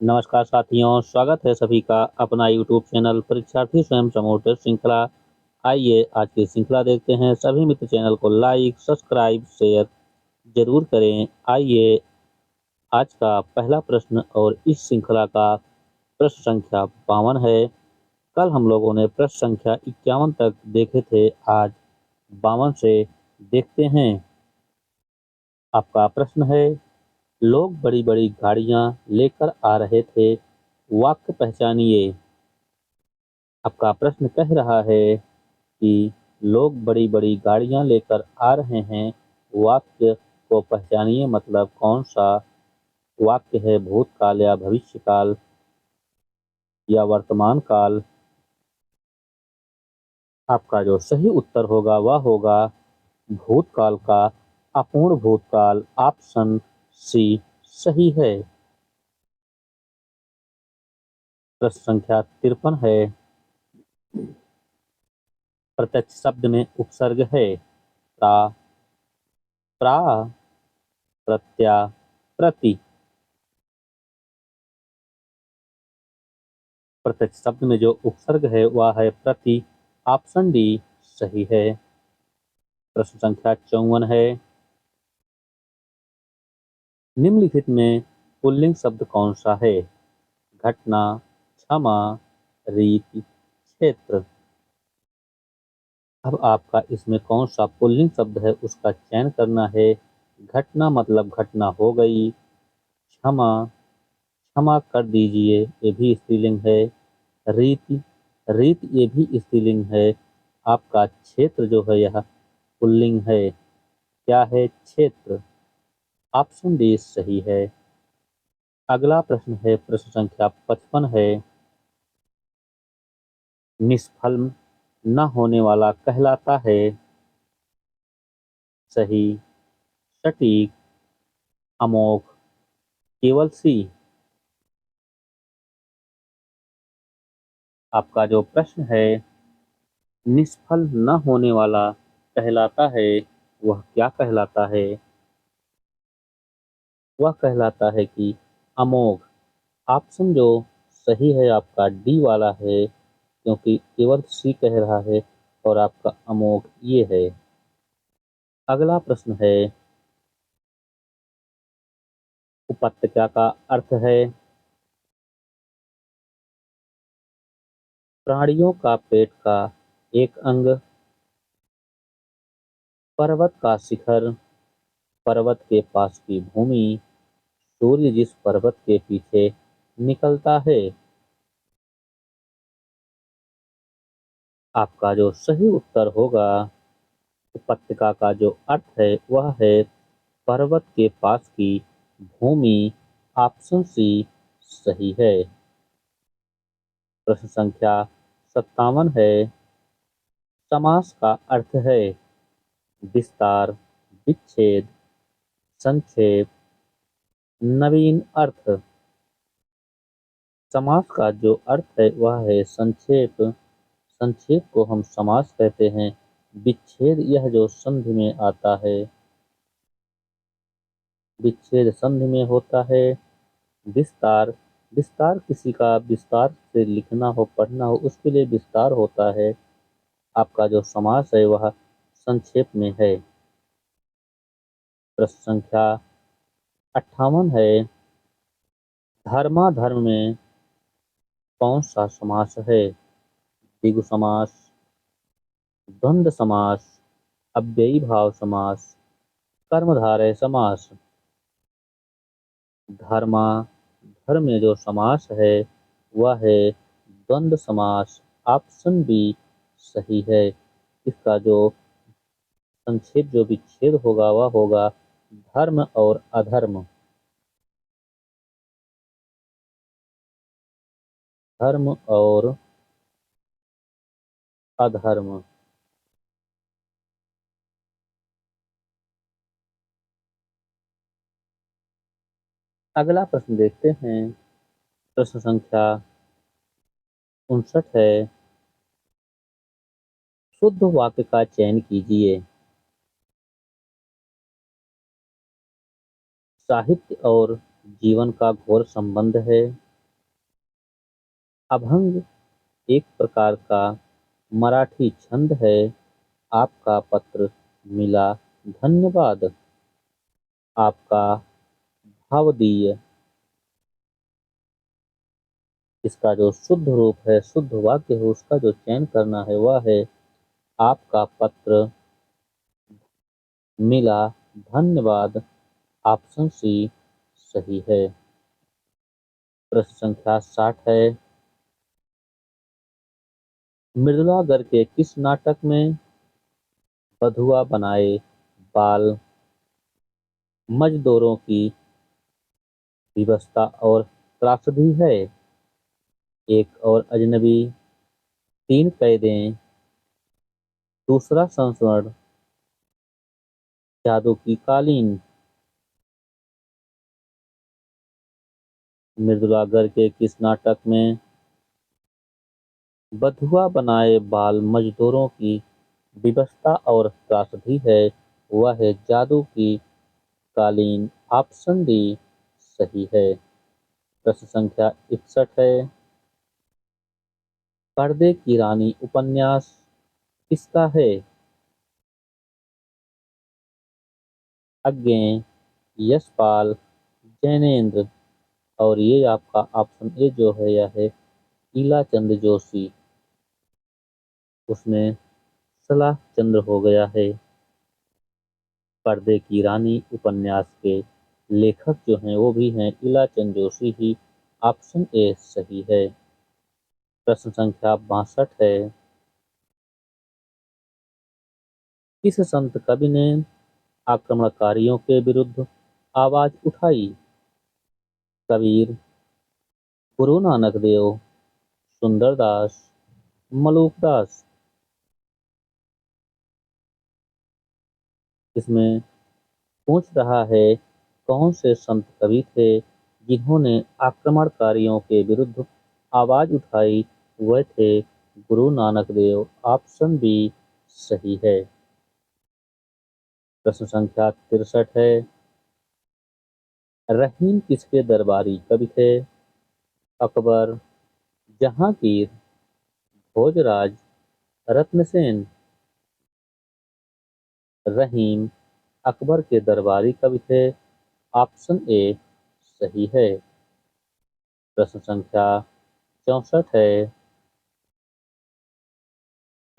नमस्कार साथियों, स्वागत है सभी का अपना यूट्यूब चैनल परीक्षार्थी स्वयं समूह टेस्ट श्रृंखला। आइए आज की श्रृंखला देखते हैं। सभी मित्र चैनल को लाइक, सब्सक्राइब, शेयर जरूर करें। आइए आज का पहला प्रश्न और इस श्रृंखला का प्रश्न संख्या 52 है। कल हम लोगों ने प्रश्न संख्या 51 तक देखे थे। आज 52 से देखते हैं। आपका प्रश्न है, लोग बड़ी बड़ी गाड़ियां लेकर आ रहे थे, वाक्य पहचानिए। आपका प्रश्न कह रहा है कि लोग बड़ी बड़ी गाड़ियां लेकर आ रहे हैं, वाक्य को पहचानिए। मतलब कौन सा वाक्य है, भूतकाल या भविष्यकाल या वर्तमान काल। आपका जो सही उत्तर होगा वह होगा भूतकाल का अपूर्ण भूतकाल। ऑप्शन सी सही है। प्रश्न संख्या 53 है। प्रत्यक्ष शब्द में उपसर्ग है प्रा, प्रा, प्रत्या, प्रति। प्रत्यक्ष शब्द में जो उपसर्ग है वह है प्रति। ऑप्शन डी सही है। प्रश्न संख्या 54 है। निम्नलिखित में पुल्लिंग शब्द कौन सा है? घटना, क्षमा, रीति, क्षेत्र। अब आपका इसमें कौन सा पुल्लिंग शब्द है उसका चयन करना है। घटना मतलब घटना हो गई। क्षमा, क्षमा कर दीजिए, ये भी स्त्रीलिंग है। रीति, रीति ये भी स्त्रीलिंग है। आपका क्षेत्र जो है यह पुल्लिंग है। क्या है? क्षेत्र। ऑप्शन डी सही है। अगला प्रश्न है, प्रश्न संख्या 55 है। निष्फल न होने वाला कहलाता है सही, सटीक, अमोघ, केवल सी। आपका जो प्रश्न है, निष्फल न होने वाला कहलाता है, वह क्या कहलाता है? वह कहलाता है कि अमोघ। ऑप्शन जो सही है आपका डी वाला है, क्योंकि केवल सी कह रहा है और आपका अमोघ ये है। अगला प्रश्न है, उपत्यका का अर्थ है प्राणियों का पेट का एक अंग, पर्वत का शिखर, पर्वत के पास की भूमि, सूर्य जिस पर्वत के पीछे निकलता है। आपका जो सही उत्तर होगा, उपत्यका का जो अर्थ है वह है पर्वत के पास की भूमि। ऑप्शन सी सही है। प्रश्न संख्या 57 है। समास का अर्थ है विस्तार, विच्छेद, संक्षेप, नवीन अर्थ। समास का जो अर्थ है वह है संक्षेप। संक्षेप को हम समास कहते हैं। विच्छेद यह जो संधि में आता है, विच्छेद संधि में होता है। विस्तार, विस्तार किसी का विस्तार से लिखना हो, पढ़ना हो, उसके लिए विस्तार होता है। आपका जो समास है वह संक्षेप में है। प्रश्न संख्या 58 है। धर्माधर्म में कौन सा समास है? द्विगु समास, द्वंद्व समास, अव्ययी भाव समास, कर्मधारय समास। धर्मा, धर्म में जो समास है वह है द्वंद्व समास। ऑप्शन बी सही है। इसका जो संक्षेप जो विच्छेद होगा वह होगा धर्म और अधर्म। धर्म और अधर्म। अगला प्रश्न देखते हैं। प्रश्न संख्या 59 है। शुद्ध वाक्य का चयन कीजिए। साहित्य और जीवन का घोर संबंध है। अभंग एक प्रकार का मराठी छंद है। आपका पत्र मिला, धन्यवाद। आपका भावदीय, इसका जो शुद्ध रूप है, शुद्ध वाक्य है, उसका जो चयन करना है वह है आपका पत्र मिला, धन्यवाद। ऑप्शन सी सही है। प्रश्न संख्या 60 है। मृदुला के किस नाटक में बधुआ बनाए बाल मजदूरों की विवशता और त्रासदी है? एक और अजनबी, तीन कैदें, दूसरा संस्मरण, जादू की कालीन। मृदुला के किस नाटक में बधुआ बनाए बाल मजदूरों की विवशता और त्रासदी है? वह है जादू की कालीन। ऑप्शन डी सही है। प्रश्न संख्या 61 है। पर्दे की रानी उपन्यास किसका है? अज्ञेय, यशपाल, जैनेन्द्र। और ये आपका ऑप्शन ए जो है यह है ईला चंद्र जोशी। उसमें सलाह चंद्र हो गया है। पर्दे की रानी उपन्यास के लेखक जो हैं वो भी हैं ईला चंद्र जोशी ही। ऑप्शन ए सही है। प्रश्न संख्या 62 है। किस संत कवि ने आक्रमणकारियों के विरुद्ध आवाज उठाई? कबीर, गुरु नानक देव, सुंदरदास, मलूकदास। इसमें पूछ रहा है कौन से संत कवि थे जिन्होंने आक्रमणकारियों के विरुद्ध आवाज उठाई? वह थे गुरु नानक देव। ऑप्शन बी सही है। प्रश्न संख्या 63 है। रहीम किसके दरबारी कवि थे? अकबर, जहांगीर, भोजराज, रत्नसेन। रहीम अकबर के दरबारी कवि थे। ऑप्शन ए सही है। प्रश्न संख्या 64 है।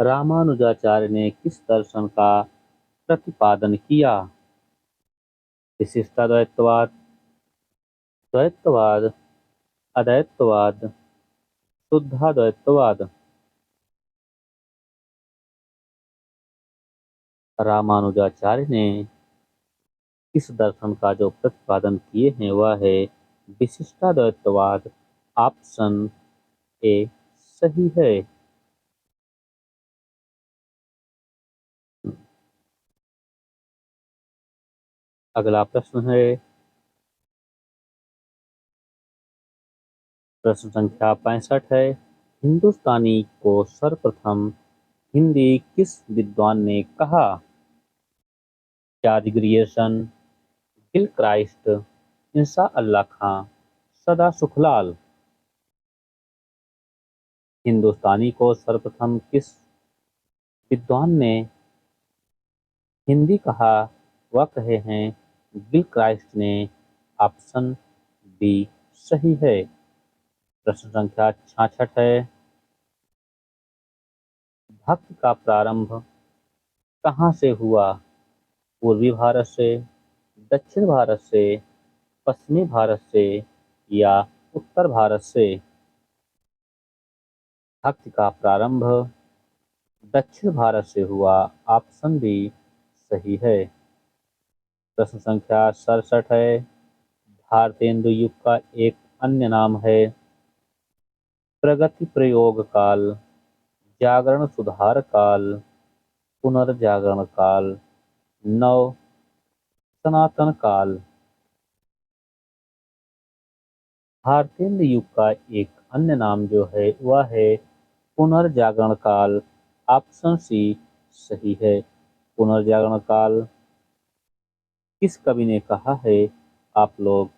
रामानुजाचार्य ने किस दर्शन का प्रतिपादन किया? विशिष्टाद्वैतवाद, द्वैतवाद, अद्वैतवाद, शुद्धाद्वैतवाद। रामानुजाचार्य ने किस दर्शन का जो प्रतिपादन किए हैं वह है विशिष्टाद्वैतवाद। ऑप्शन ए सही है। अगला प्रश्न है प्रश्न संख्या 65 है। हिंदुस्तानी को सर्वप्रथम हिंदी किस विद्वान ने कहा? चार्ल्स ग्रियर्सन, गिल क्राइस्ट, इंसा अल्लाह खां, सदा सुखलाल। हिंदुस्तानी को सर्वप्रथम किस विद्वान ने हिंदी कहा? वह कहे हैं गिल क्राइस्ट ने। ऑप्शन बी सही है। प्रश्न संख्या 66 है। भक्ति का प्रारंभ कहाँ से हुआ? पूर्वी भारत से, दक्षिण भारत से, पश्चिमी भारत से या उत्तर भारत से? भक्ति का प्रारंभ दक्षिण भारत से हुआ। ऑप्शन बी सही है। प्रश्न संख्या 67 है। भारतेंदु युग का एक अन्य नाम है प्रगति प्रयोग काल, जागरण सुधार काल, पुनर्जागरण काल, नव सनातन काल। भारतेंदु युग का एक अन्य नाम जो है वह है पुनर्जागरण काल। ऑप्शन सी सही है। पुनर्जागरण काल किस कवि ने कहा है? आप लोग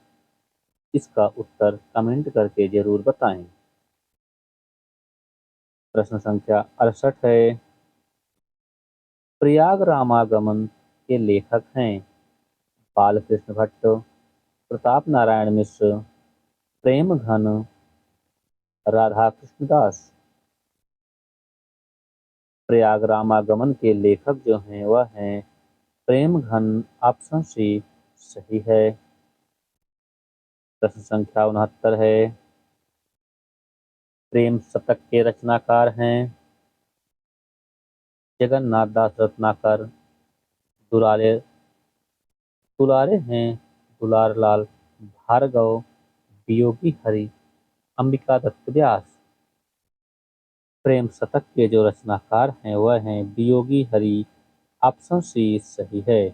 इसका उत्तर कमेंट करके जरूर बताएं। प्रश्न संख्या 68 है। प्रयाग रामागमन के लेखक हैं बालकृष्ण भट्ट, प्रताप नारायण मिश्र, प्रेम घन, राधा कृष्णदास। प्रयाग रामागमन के लेखक जो हैं वह हैं प्रेम घन। ऑप्शन सी सही है। प्रश्न संख्या 69 है। प्रेम शतक के रचनाकार हैं जगन्नाथ दास रत्नाकर, दुलारे दुलारे हैं दुलार लाल भार्गव, वियोगी हरि, अंबिका दत्त व्यास। प्रेम शतक के जो रचनाकार हैं वह हैं वियोगी हरि। ऑप्शन सी सही है।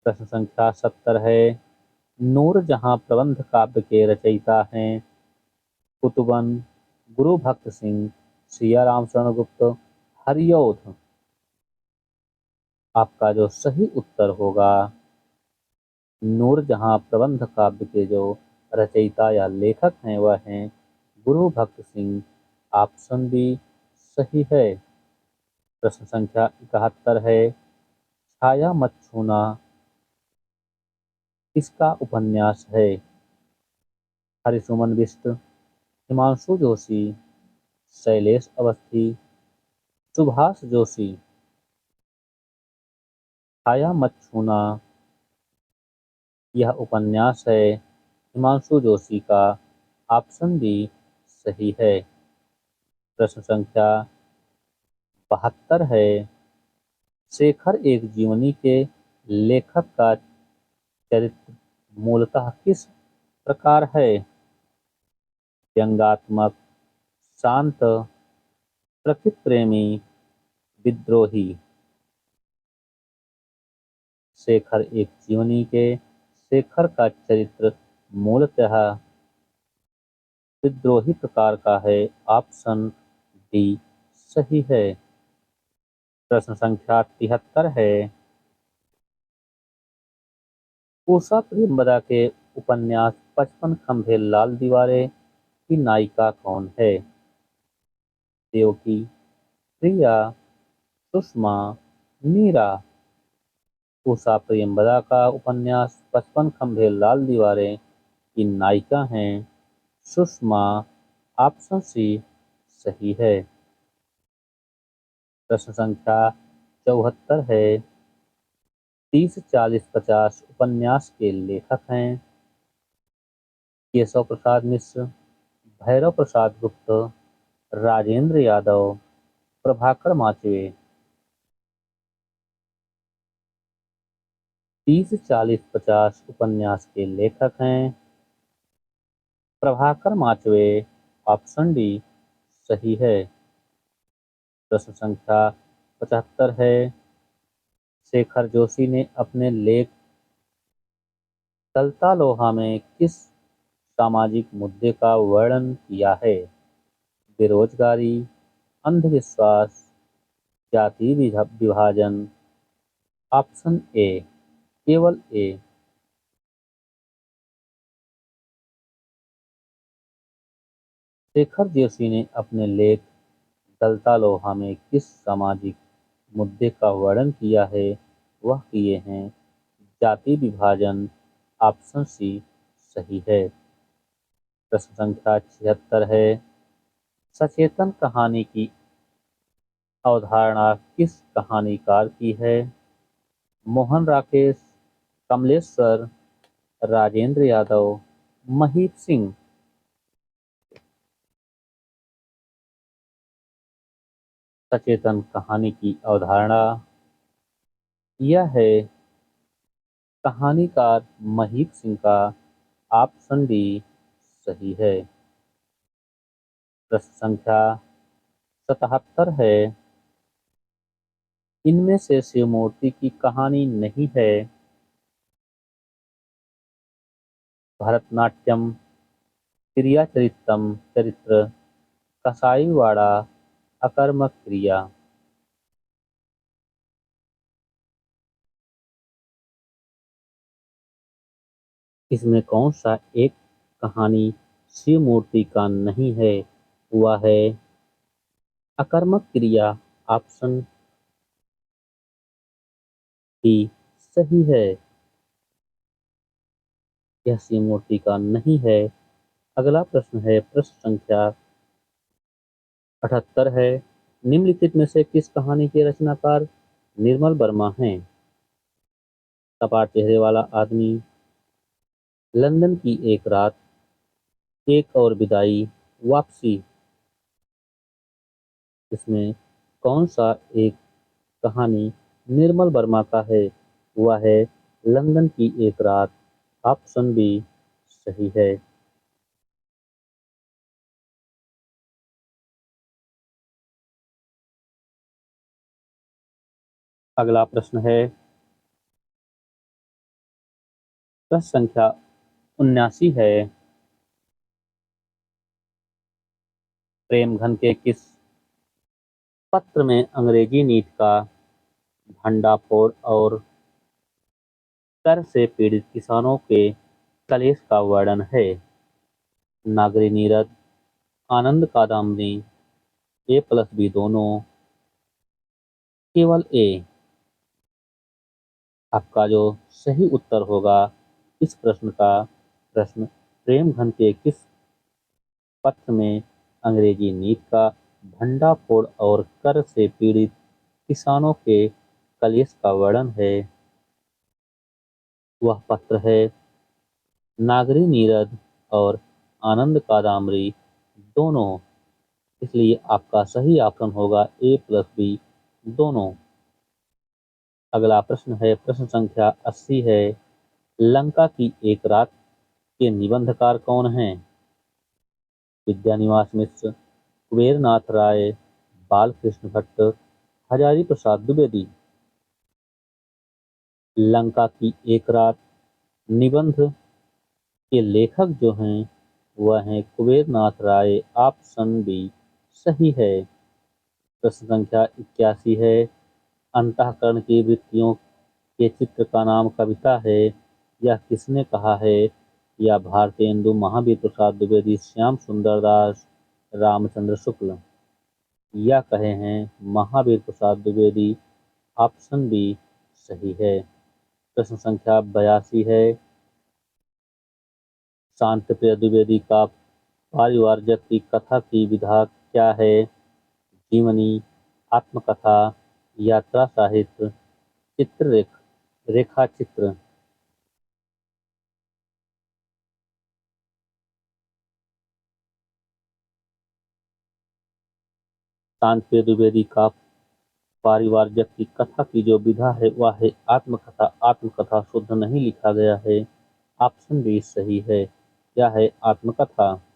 प्रश्न संख्या 70 है। नूरजहां प्रबंध काव्य के रचयिता हैं कुतुबन, गुरु भक्त सिंह, सियाराम शरण गुप्त, हरिऔध। आपका जो सही उत्तर होगा नूरजहां प्रबंध काव्य के जो रचयिता या लेखक हैं वह हैं गुरु भक्त सिंह। ऑप्शन बी सही है। प्रश्न संख्या 71 है। छाया मत छूना किसका उपन्यास है? हरिसुमन बिष्ट, हिमांशु जोशी, शैलेश अवस्थी, सुभाष जोशी। छाया मत छूना यह उपन्यास है हिमांशु जोशी का। ऑप्शन बी सही है। प्रश्न संख्या 72 है। शेखर एक जीवनी के लेखक का चरित्र मूलतः किस प्रकार है? व्यंग्यात्मक, शांत, प्रकृति प्रेमी, विद्रोही। शेखर एक जीवनी के शेखर का चरित्र मूलतः विद्रोही प्रकार का है। ऑप्शन डी सही है। प्रश्न संख्या 73 है। उषा प्रेमवदा के उपन्यास 55 खंभे लाल दीवारें की नायिका कौन है? देवकी, प्रिया, सुषमा, मीरा। उषा प्रेमवदा का उपन्यास 55 खंभे लाल दीवारें की नायिका हैं सुषमा। ऑप्शन सी सही है। प्रश्न संख्या 74 है। 30, 40, 50 उपन्यास के लेखक हैं केशव प्रसाद मिश्र, भैरव प्रसाद गुप्त, राजेंद्र यादव, प्रभाकर माचवे। 30, 40, 50 उपन्यास के लेखक हैं प्रभाकर माचवे। ऑप्शन डी सही है। प्रश्न संख्या 75 है। शेखर जोशी ने अपने लेख गलता लोहा में किस सामाजिक मुद्दे का वर्णन किया है? बेरोजगारी, अंधविश्वास, जाति विभाजन। ऑप्शन ए केवल ए। शेखर जोशी ने अपने लेख गलता लोहा में किस सामाजिक मुद्दे का वर्णन किया है? वह किए हैं जाति विभाजन। ऑप्शन सी सही है। प्रश्न संख्या 76 है। सचेतन कहानी की अवधारणा किस कहानीकार की है? मोहन राकेश, कमलेश्वर, राजेंद्र यादव, महीप सिंह। सचेतन कहानी की अवधारणा यह है कहानीकार महीप सिंह का। ऑप्शन डी सही है। प्रश्न संख्या 77 है। इनमें से शिव मूर्ति की कहानी नहीं है? भरतनाट्यम, क्रिया चरित्रम चरित्र, कसाईवाड़ा, अकर्मक क्रिया। इसमें कौन सा एक कहानी शिव मूर्ति का नहीं है? वह है अकर्मक क्रिया ऑप्शन बी सही है। यह सी मूर्ति का नहीं है। अगला प्रश्न है, प्रश्न संख्या 78 है। निम्नलिखित में से किस कहानी के रचनाकार निर्मल वर्मा हैं? सपाट चेहरे वाला आदमी, लंदन की एक रात, एक और विदाई, वापसी। इसमें कौन सा एक कहानी निर्मल वर्मा का है? वह है लंदन की एक रात। ऑप्शन बी सही है। अगला प्रश्न है, प्रश्न संख्या 79 है। प्रेमघन के किस पत्र में अंग्रेजी नीति का भंडाफोड़ और कर से पीड़ित किसानों के कलेश का वर्णन है? नागरी नीरद, आनंद कादम्बनी, ए प्लस बी दोनों, केवल ए। आपका जो सही उत्तर होगा इस प्रश्न का, प्रश्न प्रेमघन के किस पत्र में अंग्रेजी नीति का भंडाफोड़ और कर से पीड़ित किसानों के कलेश का वर्णन है? वह पत्र है नागरी नीरद और आनंद कादम्बरी दोनों। इसलिए आपका सही ऑप्शन होगा ए प्लस बी दोनों। अगला प्रश्न है, प्रश्न संख्या 80 है। लंका की एक रात के निबंधकार कौन हैं? विद्यानिवास मिश्र, कुबेरनाथ राय, बालकृष्ण भट्ट, हजारी प्रसाद द्विवेदी। लंका की एक रात निबंध के लेखक जो हैं वह हैं कुबेरनाथ राय। ऑप्शन बी सही है। प्रश्न संख्या 81 है। अंतःकरण की वृत्तियों के चित्र का नाम कविता है। यह किसने कहा है? या भारतेंदु, महावीर प्रसाद द्विवेदी, श्याम सुंदर दास, रामचंद्र शुक्ल। या कहे हैं महावीर प्रसाद द्विवेदी। ऑप्शन बी सही है। प्रश्न संख्या 82 है। शांति प्रिय द्विवेदी का पारिवारिक की कथा की विधा क्या है? जीवनी, आत्मकथा, यात्रा साहित्य, रेखा चित्र। शांति द्विवेदी का पारिवारिक की कथा की जो विधा है वह है आत्मकथा। आत्मकथा शुद्ध नहीं लिखा गया है। ऑप्शन बी सही है। क्या है आत्मकथा?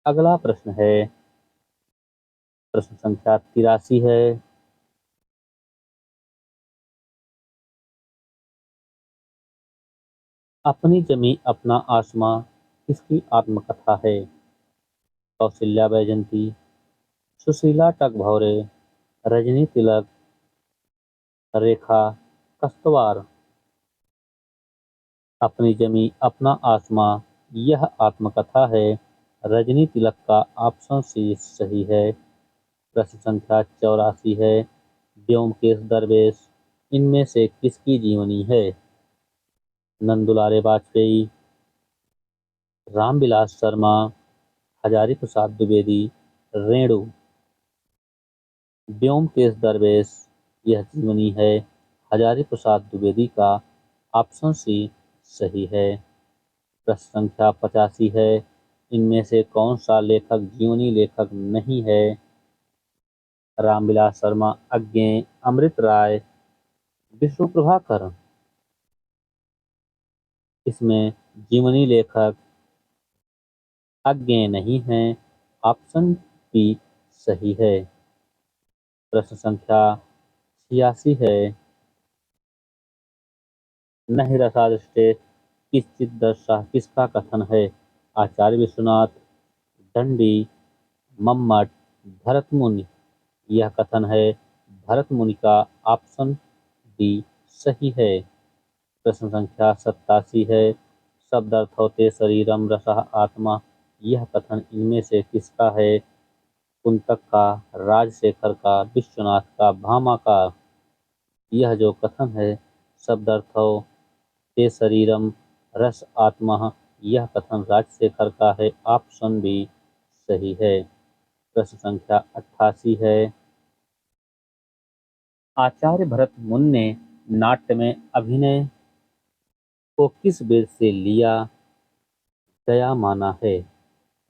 अगला प्रश्न है, प्रश्न संख्या 83 है। अपनी जमी अपना आसमां किसकी आत्मकथा है? कौशल्या बैजंती, सुशीला टगभौरे, रजनी तिलक, रेखा कस्तवार। अपनी जमी अपना आसमां यह आत्मकथा है। रजनी तिलक का ऑप्शन सी सही है। प्रश्न संख्या 84 है। व्योमकेश दरवेश इनमें से किसकी जीवनी है? नंदुलारे वाजपेयी, रामविलास शर्मा, हजारी प्रसाद द्विवेदी, रेणु। व्योमकेश दरवेश यह जीवनी है हजारी प्रसाद द्विवेदी का। ऑप्शन सी सही है। प्रश्न संख्या 85 है। इनमें से कौन सा लेखक जीवनी लेखक नहीं है? रामविलास शर्मा, अज्ञे, अमृत राय, विष्णु प्रभाकर। इसमें जीवनी लेखक अज्ञे नहीं है। ऑप्शन बी सही है। प्रश्न संख्या 86 है। नहीं रसादृष्टे किसचित दर्शा किसका कथन है? आचार्य विश्वनाथ, दंडी, मम्मट, भरत मुनि। यह कथन है भरत मुनि का। ऑप्शन डी सही है। प्रश्न संख्या 87 है। शब्द अर्थ होते शरीरम रसः आत्मा। यह कथन इनमें से किसका है? कुंतक का, राजशेखर का, विश्वनाथ का, भामा का। यह जो कथन है शब्द अर्थ हो ते शरीरम रस आत्मा, यह कथन राजशेखर का है। ऑप्शन बी सही है। प्रश्न संख्या 88 है। आचार्य भरत मुनि ने नाट्य में अभिनय को किस वेद से लिया गया माना है?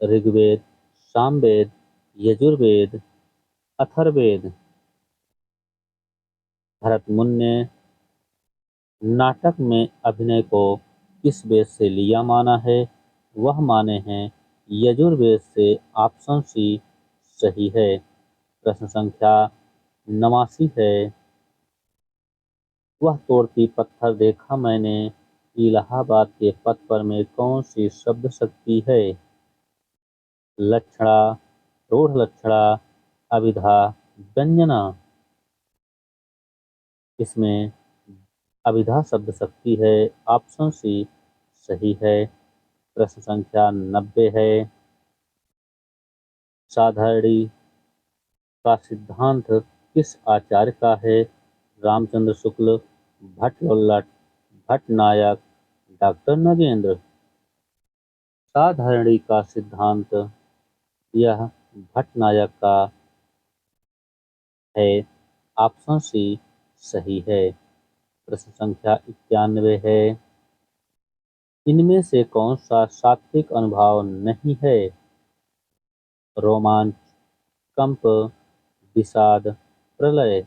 ऋग्वेद, सामवेद, यजुर्वेद, अथर्ववेद। भरत मुनि ने नाटक में अभिनय को किस वेद से लिया माना है? वह माने हैं यजुर्वेद से। ऑप्शन सी सही है। प्रश्न संख्या 89 है। वह तोड़ती पत्थर देखा मैंने, इलाहाबाद के पथ पर में कौन सी शब्द शक्ति है? लक्षणा, रूढ़ लक्षणा, अभिधा, व्यंजना। इसमें अभिधा शब्द शक्ति है। ऑप्शन सी सही है। प्रश्न संख्या 90 है। साधारणी का सिद्धांत किस आचार्य का है? रामचंद्र शुक्ल, भट्ट लोल्लट, भट्ट नायक, डॉक्टर नगेंद्र। साधारणी का सिद्धांत यह भट्ट नायक का है। ऑप्शन सी सही है। प्रश्न संख्या 91 है। इनमें से कौन सा सात्विक अनुभाव नहीं है? रोमांच, कंप, विषाद, प्रलय।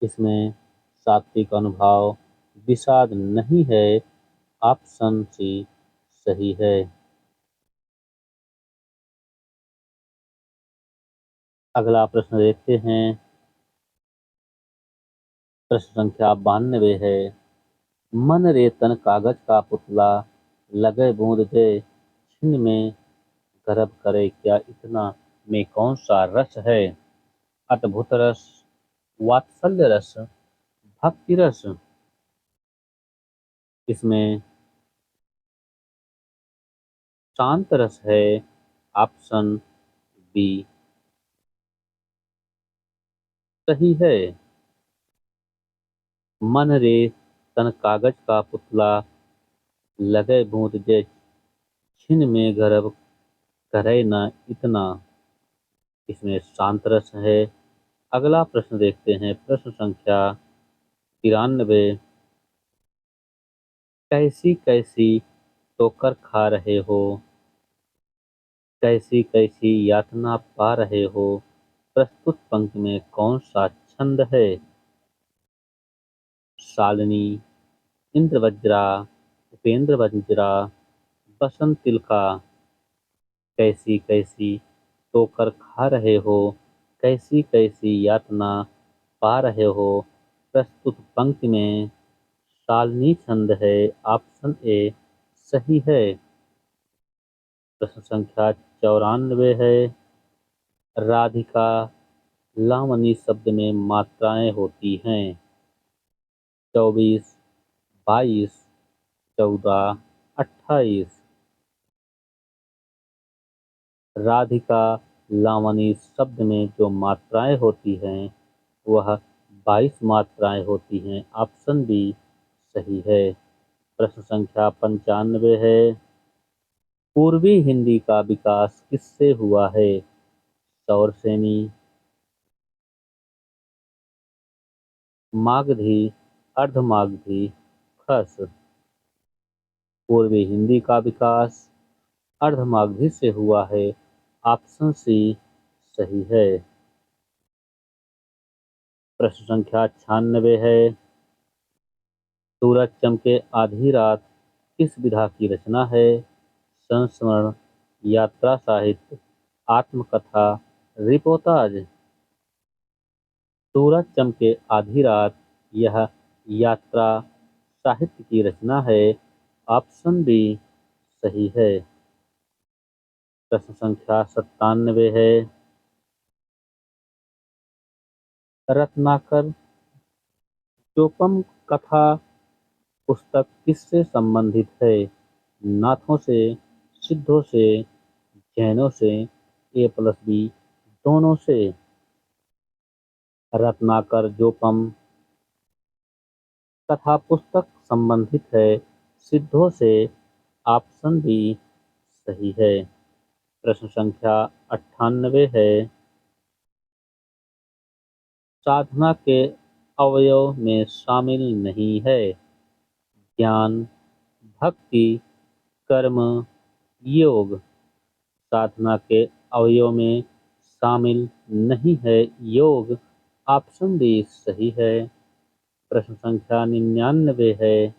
इसमें सात्विक अनुभाव विषाद नहीं है। ऑप्शन सी सही है। अगला प्रश्न देखते हैं। प्रश्न संख्या 92 है। मन रे तन कागज का पुतला, लगे बूंद दे छिन में गर्भ करे क्या इतना, में कौन सा रस है? अद्भुत रस, वात्सल्य रस, भक्ति रस। इसमें शांत रस है। ऑप्शन बी सही है। मन रे तन कागज का पुतला, लगे बूंद जे छिन में गर्भ करे न इतना। इसमें शांत रस है। अगला प्रश्न देखते हैं। प्रश्न संख्या 93। कैसी कैसी ठोकर खा रहे हो, कैसी कैसी यातना पा रहे हो, प्रस्तुत पंक्ति में कौन सा छंद है? शालिनी, इंद्रवज्रा, उपेंद्र वज्रा, बसंत तिलका। कैसी कैसी ठोकर खा रहे हो, कैसी कैसी यातना पा रहे हो, प्रस्तुत पंक्ति में शालिनी छंद है। ऑप्शन ए सही है। प्रश्न संख्या 94 है। राधिका लावणी शब्द में मात्राएं होती हैं 24, 22, 14, 28। राधिका लावणी शब्द में जो मात्राएं होती हैं वह 22 मात्राएं होती हैं। ऑप्शन बी सही है। प्रश्न संख्या 95 है। पूर्वी हिंदी का विकास किससे हुआ है? सौरसेनी, मागधी, अर्धमागधी, खस। पूर्वी हिंदी का विकास अर्धमागधी से हुआ है। ऑप्शन सी सही है। प्रश्न संख्या 96 है। सूरज चमके आधी रात किस विधा की रचना है? संस्मरण, यात्रा साहित्य, आत्मकथा, रिपोर्टाज। सूरज चमके आधी रात यह यात्रा साहित्य की रचना है। ऑप्शन बी सही है। प्रश्न संख्या 97 है। रत्नाकर चोपम कथा पुस्तक किससे संबंधित है? नाथों से, सिद्धों से, जैनों से, A+B दोनों से। रत्नाकर जोपम कथा पुस्तक संबंधित है सिद्धों से। ऑप्शन बी सही है। प्रश्न संख्या 98 है। साधना के अवयव में शामिल नहीं है। ज्ञान, भक्ति, कर्म, योग। साधना के अवयव में शामिल नहीं है योग। ऑप्शन बी सही है। प्रश्न संख्या 99 है।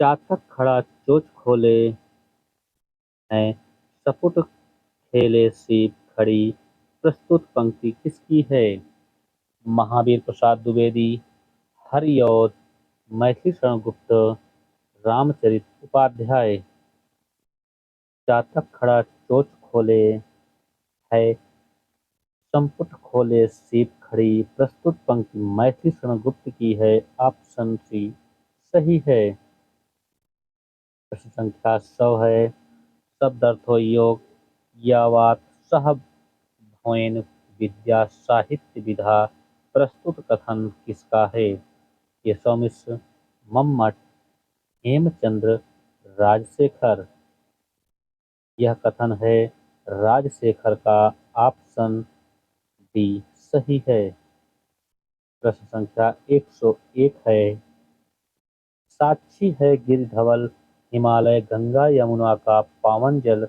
चातक खड़ा चोच खोले हैं, सपुट खेले सीप खड़ी। प्रस्तुत पंक्ति किसकी है? महावीर प्रसाद द्विवेदी, हरिऔध, मैथिली शरण गुप्त, रामचरित उपाध्याय। चातक खड़ा चोच खोले है, संपुट खोले सीप खड़ी। प्रस्तुत पंक्ति मैथिली शरण गुप्त की है। ऑप्शन सी सही है। प्रश्न संख्या 100 है। शब्दार्थो योग, यावात सह भोन विद्या साहित्य विधा। प्रस्तुत कथन किसका है? केशव मिश्र, मम्मट, हेमचंद्र, राजशेखर। यह कथन है राजशेखर का। ऑप्शन डी सही है। प्रश्न संख्या 101 है। साक्षी है गिरिधवल, हिमालय, गंगा यमुना का पावन जल।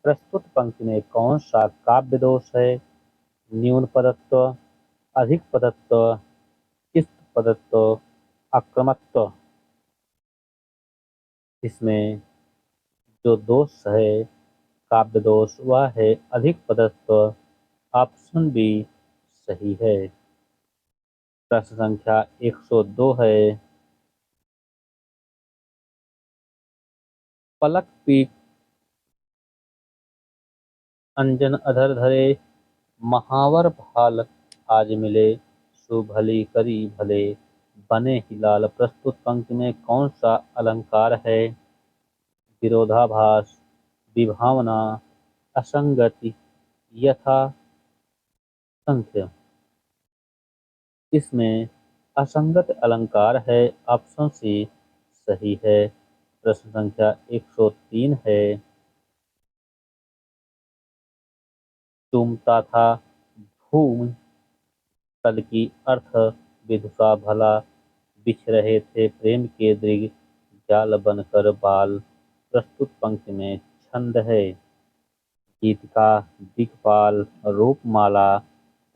प्रस्तुत पंक्ति में कौन सा काव्य दोष है? न्यून पदत्व, अधिक पदत्व, किस्त पदत्व, आक्रमकत्व। इसमें जो दोष है काव्य दोष वह है अधिक पदत्व। ऑप्शन बी सही है। प्रश्न संख्या 102 है। पलक पीक अंजन अधर धरे, महावर भाल आज मिले। सुभली करी भले, बने ही लाल। प्रस्तुत पंक्ति में कौन सा अलंकार है? विरोधाभास, विभावना, असंगति, यथा संख्य। इसमें असंगत अलंकार है। ऑप्शन सी सही है। प्रश्न संख्या 103 है। चूमता था भूमि तल की अर्थ, विदुषा भला। बिछ रहे थे प्रेम के दृग, जाल बनकर बाल। प्रस्तुत पंक्ति में छंद है। गीतिका, दिक्पाल, रूपमाला,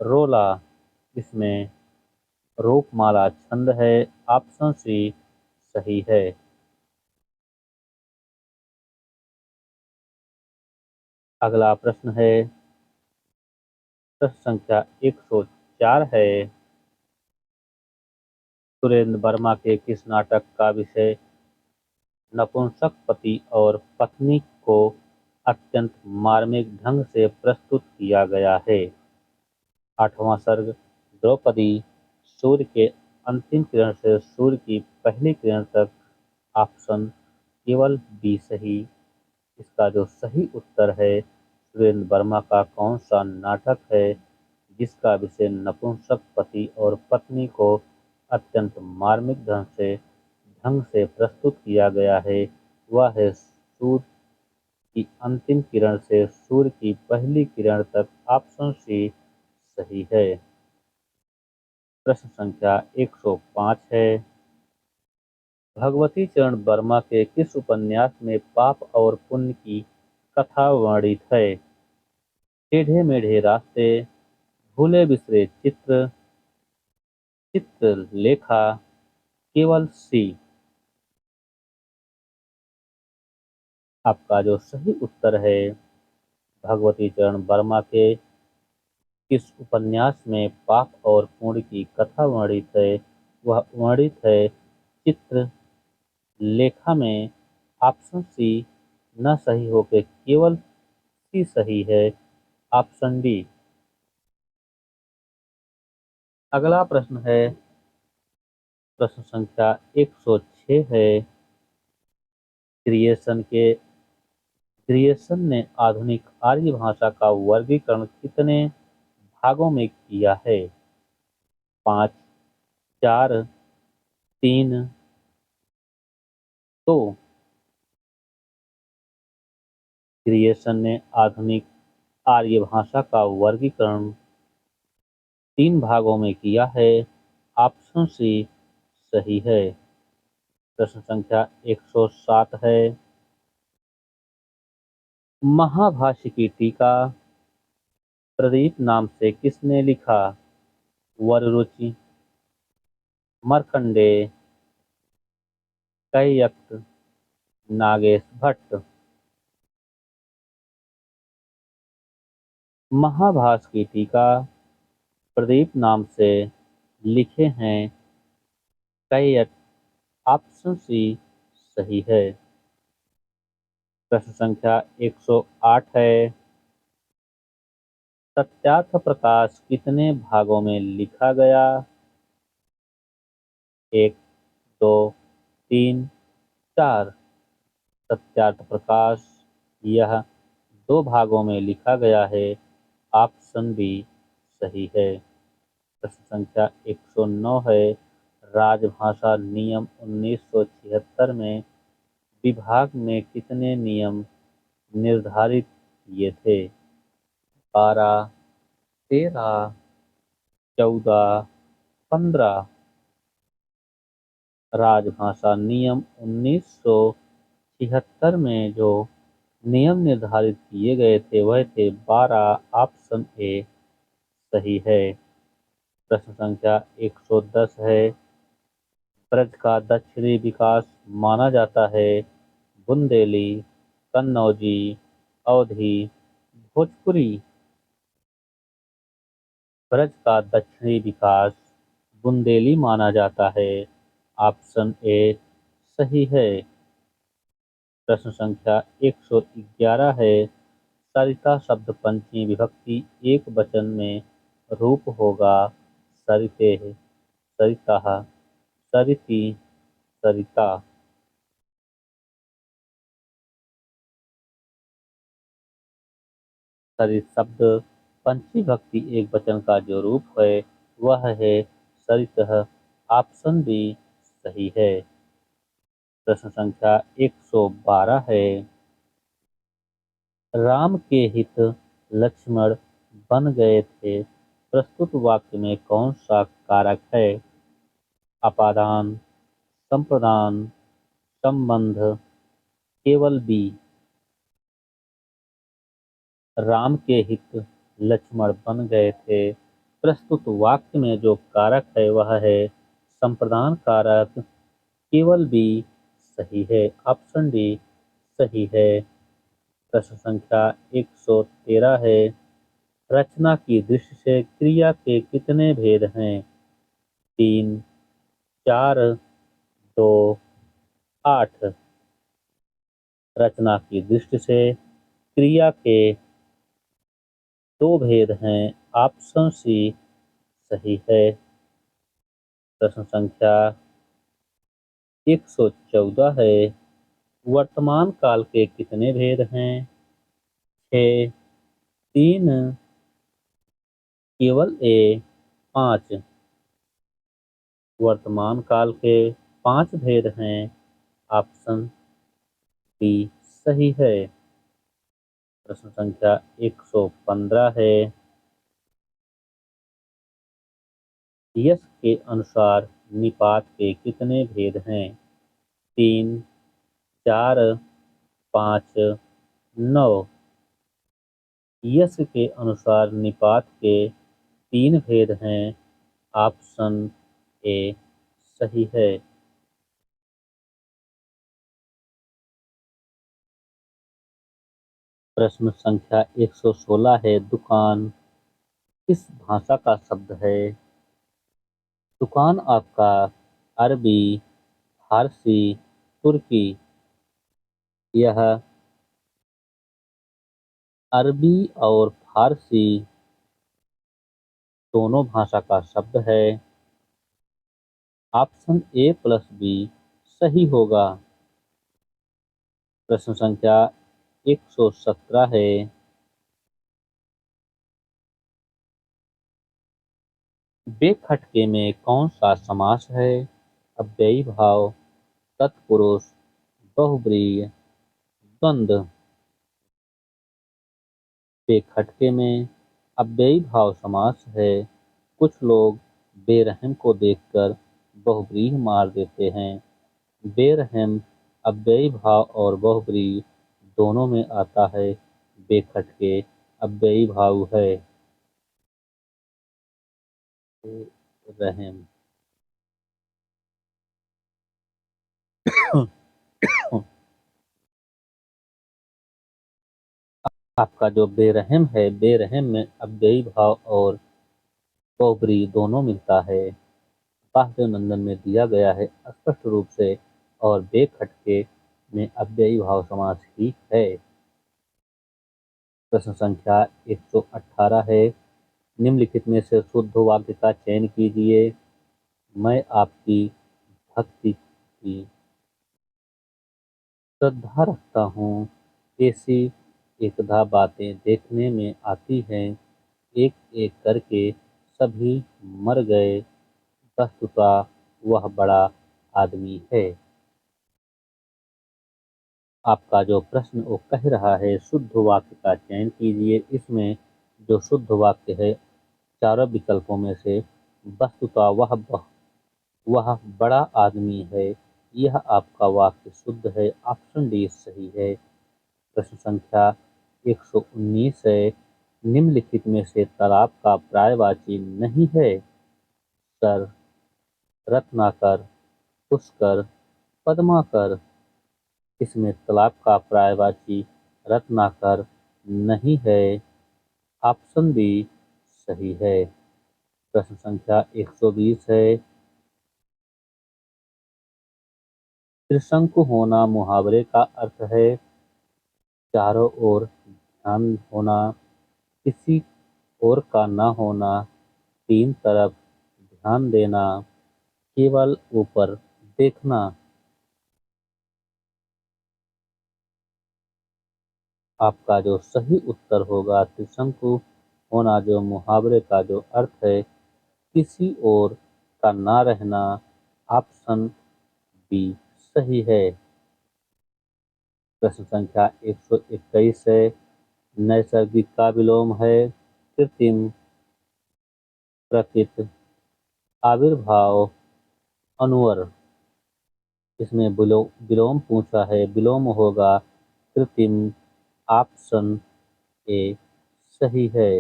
रोला। इसमें रूपमाला छंद है। ऑप्शन सी सही है। अगला प्रश्न है। प्रश्न संख्या 104 है। सुरेंद्र वर्मा के किस नाटक का विषय नपुंसक पति और पत्नी को अत्यंत मार्मिक ढंग से प्रस्तुत किया गया है? 8वां सर्ग, द्रौपदी, सूर्य के अंतिम किरण से सूर्य की पहली किरण तक। ऑप्शन केवल बी सही। इसका जो सही उत्तर है सुरेंद्र वर्मा का कौन सा नाटक है जिसका विषय नपुंसक पति और पत्नी को अत्यंत मार्मिक ढंग से प्रस्तुत किया गया है? वह है सूर्य की अंतिम किरण से सूर्य की पहली किरण तक। ऑप्शन सी सही है। प्रश्न संख्या 105 है। भगवती चरण वर्मा के किस उपन्यास में पाप और पुण्य की कथा वर्णित है? टेढ़े मेढ़े रास्ते, भूले बिसरे चित्र, चित्रलेखा, केवल सी। आपका जो सही उत्तर है भगवती चरण वर्मा के किस उपन्यास में पाप और पुण्य की कथा वर्णित है? वह वर्णित है चित्र लेखा में। ऑप्शन सी न सही होकर केवल सी सही है। Option D. अगला प्रश्न है। प्रश्न संख्या 106 है। क्रिएशन ने आधुनिक आर्य भाषा का वर्गीकरण कितने भागों में किया है? 5, 4, 3, 2। क्रिएशन ने आधुनिक आर्य भाषा का वर्गीकरण 3 भागों में किया है। ऑप्शन सी सही है। प्रश्न संख्या 107 है। महाभाष्य की टीका प्रदीप नाम से किसने लिखा? वररुचि, मार्कंडेय, कैयक्त, नागेश भट्ट। महाभाष्य की टीका प्रदीप नाम से लिखे हैं कैयक्त। ऑप्शन सी सही है। प्रश्न संख्या 108 है। सत्यार्थ प्रकाश कितने भागों में लिखा गया? 1, 2, 3, 4। सत्यार्थ प्रकाश यह 2 भागों में लिखा गया है। ऑप्शन बी सही है। प्रश्न संख्या 109 है। राजभाषा नियम 1976 में विभाग में कितने नियम निर्धारित किए थे? 12, 13, 14, 15। राजभाषा नियम 1976 में जो नियम निर्धारित किए गए थे वह थे 12। ऑप्शन ए सही है। प्रश्न संख्या 110 है। ब्रज का दक्षिणी विकास माना जाता है बुंदेली, कन्नौजी, अवधी, भोजपुरी। ब्रज का दक्षिणी विकास बुंदेली माना जाता है। ऑप्शन ए सही है। प्रश्न संख्या 111 है। सरिता शब्द पंचमी विभक्ति एक वचन में रूप होगा सरितेः, सरितः, सरिति, सरिता। सरित शब्द पंचमी विभक्ति एक वचन का जो रूप है वह है सरितः। ऑप्शन बी सही है। प्रश्न संख्या 112 है। राम के हित लक्ष्मण बन गए थे प्रस्तुत वाक्य में कौन सा कारक है? अपादान, संप्रदान, संबंध, केवल बी। राम के हित लक्ष्मण बन गए थे प्रस्तुत वाक्य में जो कारक है वह है संप्रदान कारक। केवल बी सही है। ऑप्शन डी सही है। प्रश्न संख्या 113 है। रचना की दृष्टि से क्रिया के कितने भेद हैं? 3, 4, 2, 8। रचना की दृष्टि से क्रिया के 2 भेद हैं। ऑप्शन सी सही है। प्रश्न संख्या 114 है। वर्तमान काल के कितने भेद हैं? 6, 3, केवल ए 5। वर्तमान काल के 5 भेद हैं। ऑप्शन बी सही है। प्रश्न संख्या 115 है। यश के अनुसार निपात के कितने भेद हैं? 3, 4, 5, 9। यश के अनुसार निपात के 3 भेद हैं। ऑप्शन ए सही है। प्रश्न संख्या 116 है। दुकान किस भाषा का शब्द है? दुकान आपका अरबी, फारसी, तुर्की। यह अरबी और फारसी दोनों भाषा का शब्द है। ऑप्शन ए प्लस बी सही होगा। प्रश्न संख्या 117 है। बेखटके में कौन सा समास है? अव्ययी भाव, तत्पुरुष, बहुब्रीहि, द्वंद्व। बेखटके में अव्ययी भाव समास है। कुछ लोग बेरहम को देखकर बहुब्रीहि मार देते हैं। बेरहम अव्ययी भाव और बहुब्रीहि दोनों में आता है। बेखटके अव्ययी भाव है। रहम। आपका जो बेरहम है, बेरहम में अव्ययी भाव और बहुब्रीहि दोनों मिलता है। वासुदेव नंदन में दिया गया है स्पष्ट रूप से, और बेखटके में अव्ययी भाव समास ही है। प्रश्न संख्या 118 है। निम्नलिखित में से शुद्ध वाक्य का चयन कीजिए। मैं आपकी भक्ति की श्रद्धा रखता हूँ। ऐसी एकधा बातें देखने में आती हैं। एक एक करके सभी मर गए। वस्तुतः वह बड़ा आदमी है। आपका जो प्रश्न वो कह रहा है शुद्ध वाक्य का चयन कीजिए। इसमें जो शुद्ध वाक्य है चारों विकल्पों में से वस्तुतः वह बड़ा आदमी है, यह आपका वाक्य शुद्ध है। ऑप्शन डी सही है। प्रश्न संख्या 119 है। निम्नलिखित में से तालाब का पर्यायवाची नहीं है। सर, रत्नाकर, पुष्कर, पद्माकर। इसमें तालाब का पर्यायवाची रत्नाकर नहीं है। ऑप्शन बी सही है। प्रश्न संख्या 120 है। त्रिशंकु होना मुहावरे का अर्थ है चारों ओर ध्यान होना, किसी और का न होना, तीन तरफ ध्यान देना, केवल ऊपर देखना। आपका जो सही उत्तर होगा त्रिशंकु होना जो मुहावरे का जो अर्थ है किसी और का ना रहना। ऑप्शन बी सही है। प्रश्न संख्या 121 है। नैसर्गिक का विलोम है कृत्रिम, प्रकृति, आविर्भाव, अनुवर। इसमें विलोम पूछा है, विलोम होगा कृत्रिम। ऑप्शन ए सही है।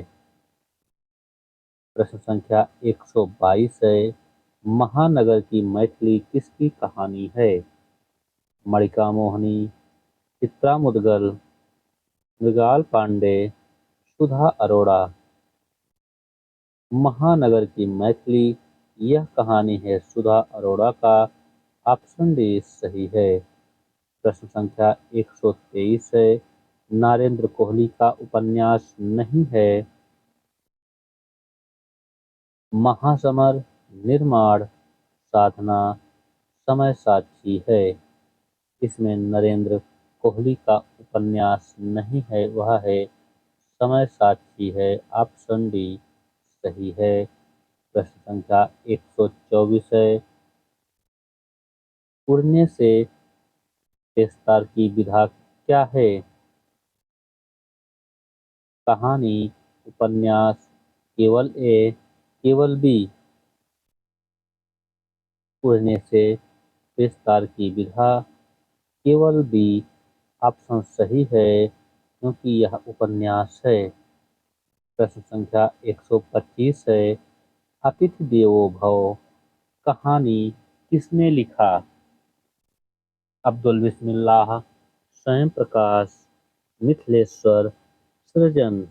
प्रश्न संख्या 122 है। महानगर की मैथिली किसकी कहानी है? मणिका मोहनी, चित्रा मुदगल, मृगाल पांडे, सुधा अरोड़ा। महानगर की मैथिली यह कहानी है सुधा अरोड़ा का। ऑप्शन डी सही है। प्रश्न संख्या 123 है। नरेंद्र कोहली का उपन्यास नहीं है। महासमर, निर्माण, साधना, समय साक्षी है। इसमें नरेंद्र कोहली का उपन्यास नहीं है, वह है समय साक्षी है। ऑप्शन डी सही है। प्रश्न संख्या 124 है। उड़ने से विस्तार की विधा क्या है? कहानी, उपन्यास, केवल ए, केवल बी। उड़ने से विस्तार की विधा केवल बी ऑप्शन सही है, क्योंकि यह उपन्यास है। प्रश्न संख्या 125 है। अतिथि देवो भव कहानी किसने लिखा? अब्दुल बिस्मिल्लाह, स्वयं प्रकाश, मिथिलेश्वर, सृजन।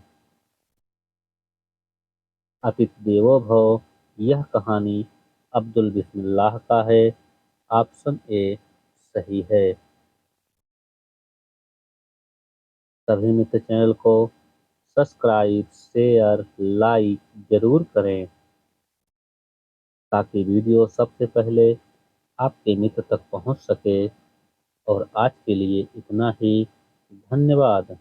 अतिथि देवो भव यह कहानी अब्दुल बिस्मिल्लाह का है। ऑप्शन ए सही है। सभी मित्र चैनल को सब्सक्राइब, शेयर, लाइक जरूर करें ताकि वीडियो सबसे पहले आपके मित्र तक पहुंच सके। और आज के लिए इतना ही। धन्यवाद।